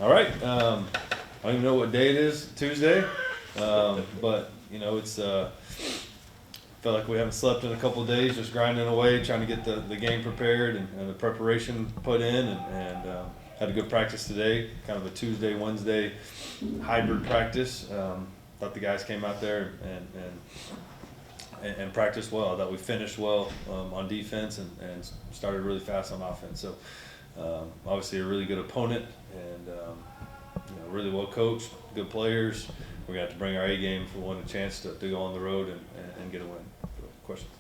All right. I don't even know what day it is, Tuesday, but it's felt like we haven't slept in a couple of days, just grinding away, trying to get the game prepared and the preparation put in, and had a good practice today, kind of a Tuesday, Wednesday hybrid practice. Thought the guys came out there and practiced well. I thought we finished well on defense and started really fast on offense. So obviously a really good opponent and really well coached, good players. We're gonna have to bring our A game if we want a chance to go on the road and get a win. So, questions?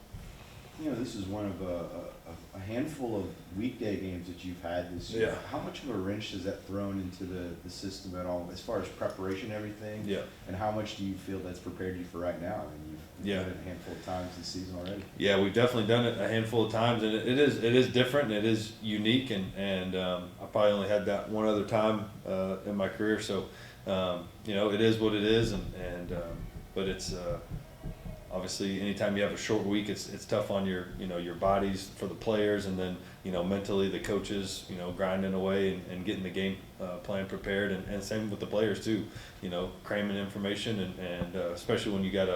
This is one of a handful of weekday games that you've had this year. Yeah. How much of a wrench has that thrown into the system at all, as far as preparation and everything? Yeah. And how much do you feel that's prepared you for right now? I mean, you've done it a handful of times this season already. Yeah, we've definitely done it a handful of times, and it is different, and it is unique, and I probably only had that one other time in my career. So it is what it is, but it's obviously anytime you have a short week, it's tough on your bodies for the players, and then mentally the coaches grinding away and getting the game plan prepared, and same with the players too, cramming information and especially when you got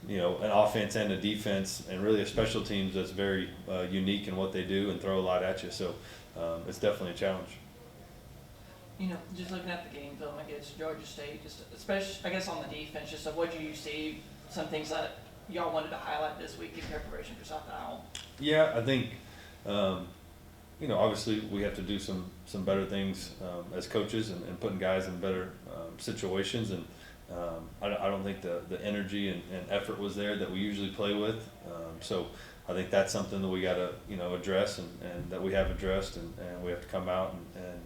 an offense and a defense and really a special teams that's very unique in what they do and throw a lot at you. So it's definitely a challenge. Just looking at the game film against Georgia State, just especially, I guess, on the defense, just what do you see, some things that y'all wanted to highlight this week in preparation for South Isle? Yeah, I think, obviously we have to do some better things as coaches and putting guys in better situations. And I don't think the energy and effort was there that we usually play with. So I think that's something that we got to, address and that we have addressed, and we have to come out and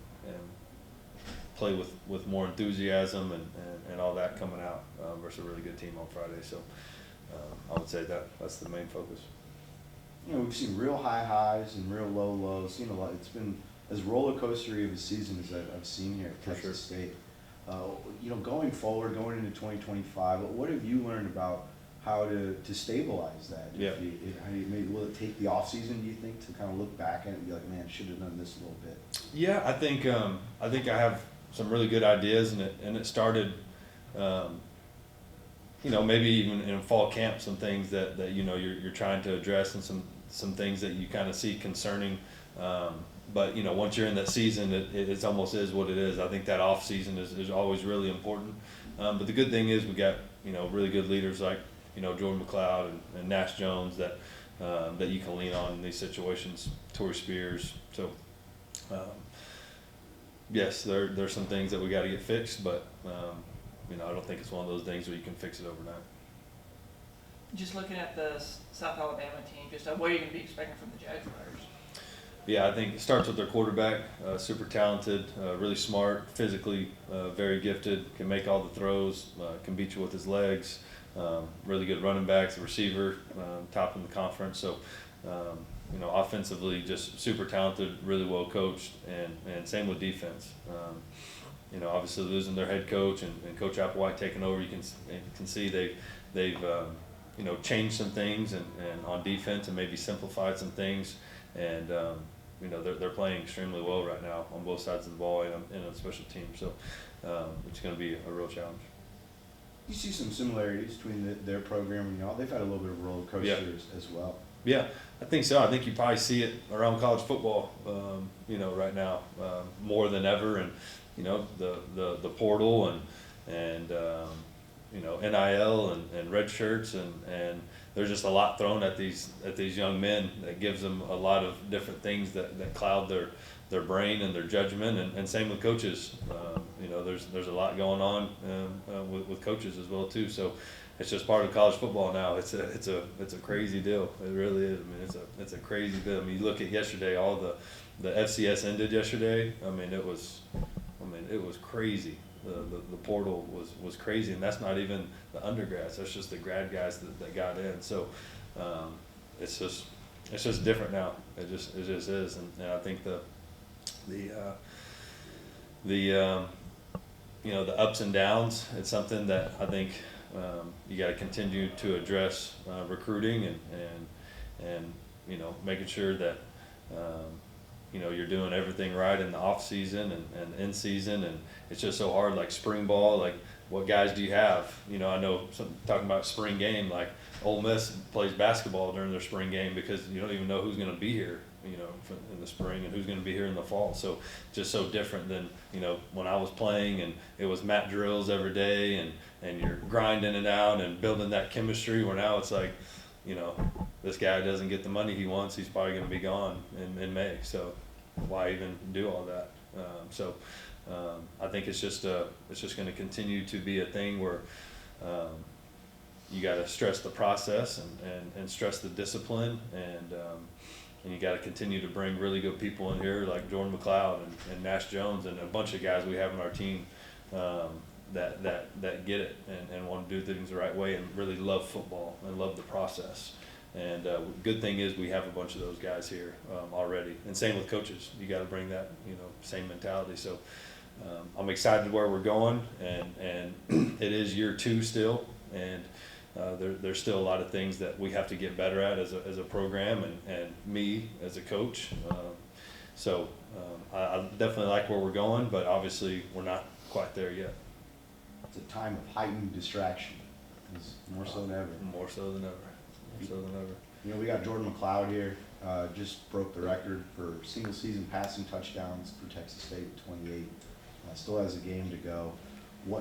play with more enthusiasm and all that coming out versus a really good team on Friday. So I would say that's the main focus. We've seen real high highs and real low lows. It's been as roller coastery of a season as I've seen here at Texas State. Going forward, going into 2025, what have you learned about how to stabilize that? Yeah. Maybe will it take the off season, do you think, to kind of look back at it and be like, man, should have done this a little bit? Yeah, I think I have some really good ideas, and it started, maybe even in fall camp, some things that you're trying to address, and some things that you kind of see concerning. But once you're in that season, it almost is what it is. I think that off season is always really important. But the good thing is we got really good leaders like Jordan McCloud and Nash Jones that you can lean on in these situations. Torrey Spears. So yes, there's some things that we got to get fixed, but I don't think it's one of those things where you can fix it overnight. Just looking at the South Alabama team, just what are you going to be expecting from the Jaguars? Yeah, I think it starts with their quarterback, super talented, really smart, physically very gifted, can make all the throws, can beat you with his legs, really good running backs, receiver, top in the conference. So, offensively just super talented, really well coached, and same with defense. Obviously losing their head coach and Coach Applewhite taking over, you can see they've changed some things and on defense and maybe simplified some things, and they're playing extremely well right now on both sides of the ball and on special teams. So it's going to be a real challenge. You see some similarities between their program and y'all. They've had a little bit of a roller coaster as well. Yeah, I think so. I think you probably see it around college football, right now more than ever, and the portal and NIL and red shirts and there's just a lot thrown at these young men that gives them a lot of different things that cloud their brain and their judgment, and same with coaches. There's a lot going on with coaches as well too. So it's just part of college football now. It's a crazy deal. It really is. I mean, it's a crazy deal. I mean, you look at yesterday, all the FCS ended yesterday. I mean, it was crazy. The portal was crazy, and that's not even the undergrads. That's just the grad guys that got in. So it's just different now. It just is, and I think the ups and downs. It's something that I think you got to continue to address recruiting and making sure that you know, you're doing everything right in the off season and in season, and it's just so hard. Like spring ball, like what guys do you have? You know, I know talking about spring game, like Ole Miss plays basketball during their spring game because you don't even know who's going to be here, you know, in the spring and who's going to be here in the fall. So just so different than, you know, when I was playing and it was mat drills every day and you're grinding it out and building that chemistry, where now it's like, you know, this guy doesn't get the money he wants, he's probably going to be gone in May. So why even do all that? I think it's just going to continue to be a thing where you got to stress the process and stress the discipline, and you got to continue to bring really good people in here like Jordan McCloud and Nash Jones and a bunch of guys we have on our team that get it and want to do things the right way and really love football and love the process. And good thing is we have a bunch of those guys here already. And same with coaches. You got to bring that, you know, same mentality. So I'm excited where we're going, and it is year 2 still, and there's still a lot of things that we have to get better at as a program and me as a coach. I definitely like where we're going, but obviously we're not quite there yet. It's a time of heightened distraction, it's more so than ever. More so than ever. More so than ever. You know, we got Jordan McCloud here, just broke the record for single season passing touchdowns for Texas State with 28. Still has a game to go.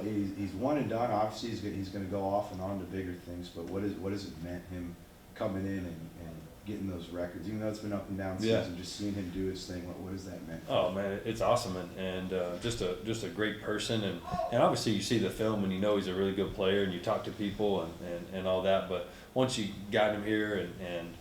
He's one and done. Obviously, he's going to go off and on to bigger things. But what has it meant, him coming in and getting those records? Even though it's been up and down season, just seeing him do his thing. What has that meant? Oh man, it's awesome, and just a great person, and obviously you see the film and you know he's a really good player, and you talk to people and all that. But once you got him here and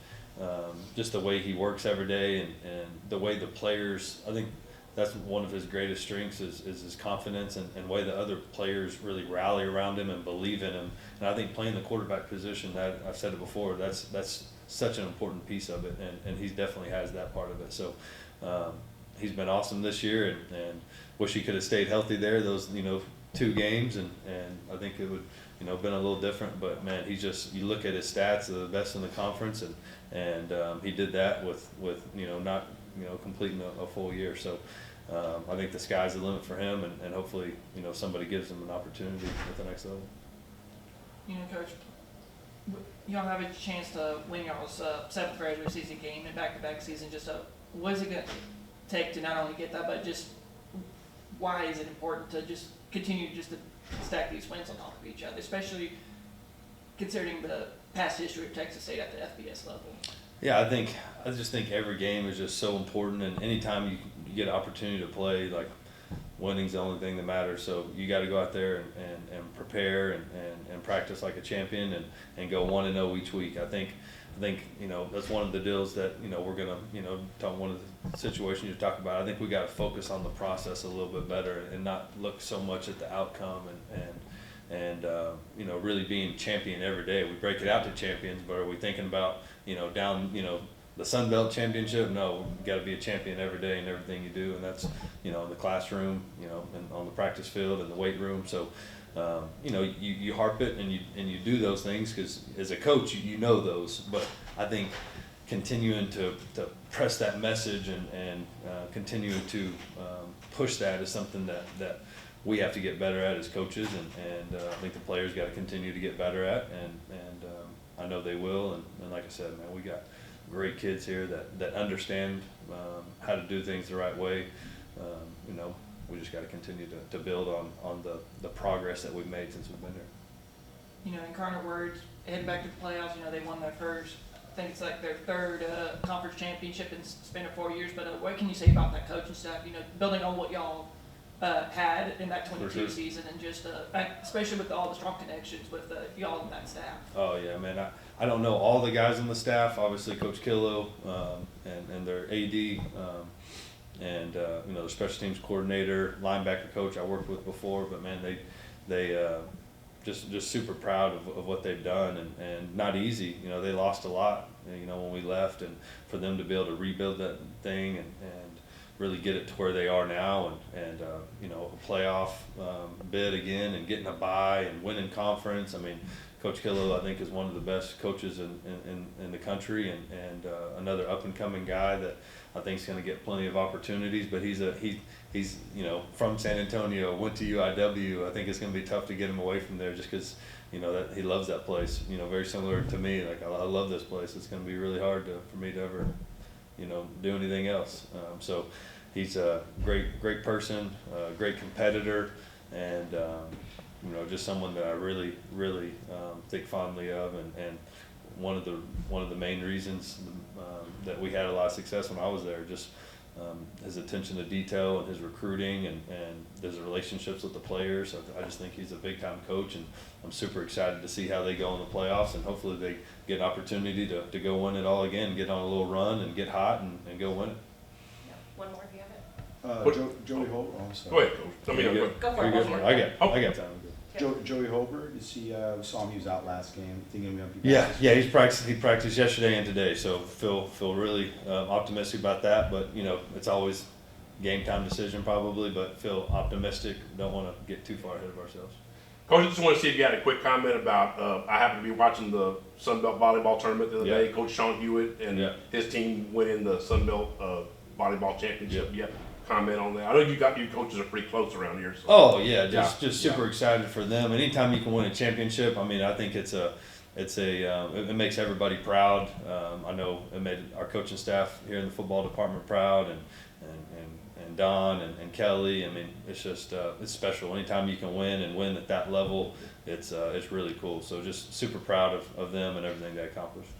just the way he works every day and the way the players, I think that's one of his greatest strengths is his confidence and way the other players really rally around him and believe in him. And I think playing the quarterback position, that I've said it before, that's such an important piece of it, and he definitely has that part of it. So he's been awesome this year, and wish he could have stayed healthy there those 2 games, and I think it would been a little different. But man, he's just, you look at his stats, they're the best in the conference, and he did that with not completing a full year. So I think the sky's the limit for him, and hopefully somebody gives him an opportunity at the next level. Coach, y'all have a chance to win y'all's 7th regular season game in back-to-back season. What is it going to take to not only get that, but just why is it important to just continue just to stack these wins on top of each other, especially considering the past history of Texas State at the FBS level? Yeah, I just think every game is just so important, and anytime you get an opportunity to play, like, winning's the only thing that matters. So you got to go out there and prepare and practice like a champion and go 1-0 each week. I think that's one of the deals that we're gonna talk, one of the situations you talk about. I think we got to focus on the process a little bit better and not look so much at the outcome and really being champion every day. We break it out to champions, but are we thinking about down the Sun Belt Championship? No, you got to be a champion every day in everything you do, and that's in the classroom, and on the practice field and the weight room. So you harp it and you do those things because as a coach you know those. But I think continuing to press that message and continuing to push that is something that we have to get better at as coaches, and I think the players got to continue to get better at, and I know they will. And like I said, man, we got great kids here that understand how to do things the right way. We just got to continue to build on the progress that we've made since we've been here. In Cardinal words, heading back to the playoffs, they won their first, I think it's like their 3rd conference championship in the span of 4 years. But what can you say about that coaching staff, building on what y'all had in that 22 season, and just especially with all the strong connections with y'all and that staff? Oh yeah, man. I don't know all the guys on the staff. Obviously, Coach Killo and their AD, and the special teams coordinator, linebacker coach I worked with before. But man, they just super proud of what they've done, and not easy. They lost a lot when we left, and for them to be able to rebuild that thing and really get it to where they are now, and you know, a playoff bid again, and getting a bye and winning conference. I mean, Coach Killow, I think, is one of the best coaches in the country, and another up and coming guy that I think is going to get plenty of opportunities. But he's you know, from San Antonio, went to UIW. I think it's going to be tough to get him away from there, just because, you know, that he loves that place. You know, very similar to me. Like, I love this place. It's going to be really hard for me to ever, you know, do anything else. So he's a great person, great competitor, and you know, just someone that I really think fondly of, and one of the main reasons that we had a lot of success when I was there, just his attention to detail and his recruiting and his relationships with the players. I just think he's a big time coach, and I'm super excited to see how they go in the playoffs, and hopefully they get an opportunity to go win it all again, get on a little run and get hot and go win it. Yeah. One more, do you have it? Joey Holbert. Oh, I'm sorry. Go ahead, Coach. I mean, Go for it. You're good. I got time. Joey Holbert, is he? We saw him. He was out last game. Thinking he's gonna be back Yeah, this yeah, week? he practiced yesterday and today, so feel really optimistic about that. But, you know, it's always game time decision probably, but feel optimistic. Don't want to get too far ahead of ourselves. Coach, I just want to see if you had a quick comment about, I happened to be watching the Sun Belt volleyball tournament the other Yeah. day. Coach Sean Hewitt and Yeah. his team winning the Sun Belt volleyball championship. Yeah. Yeah. Comment on that. I know you coaches are pretty close around here. So. Oh yeah, just Yeah. super excited for them. Anytime you can win a championship, I mean, I think it makes everybody proud. I know it made our coaching staff here in the football department proud, and Don and Kelly. I mean, it's just it's special. Anytime you can win at that level, it's really cool. So just super proud of them and everything they accomplished.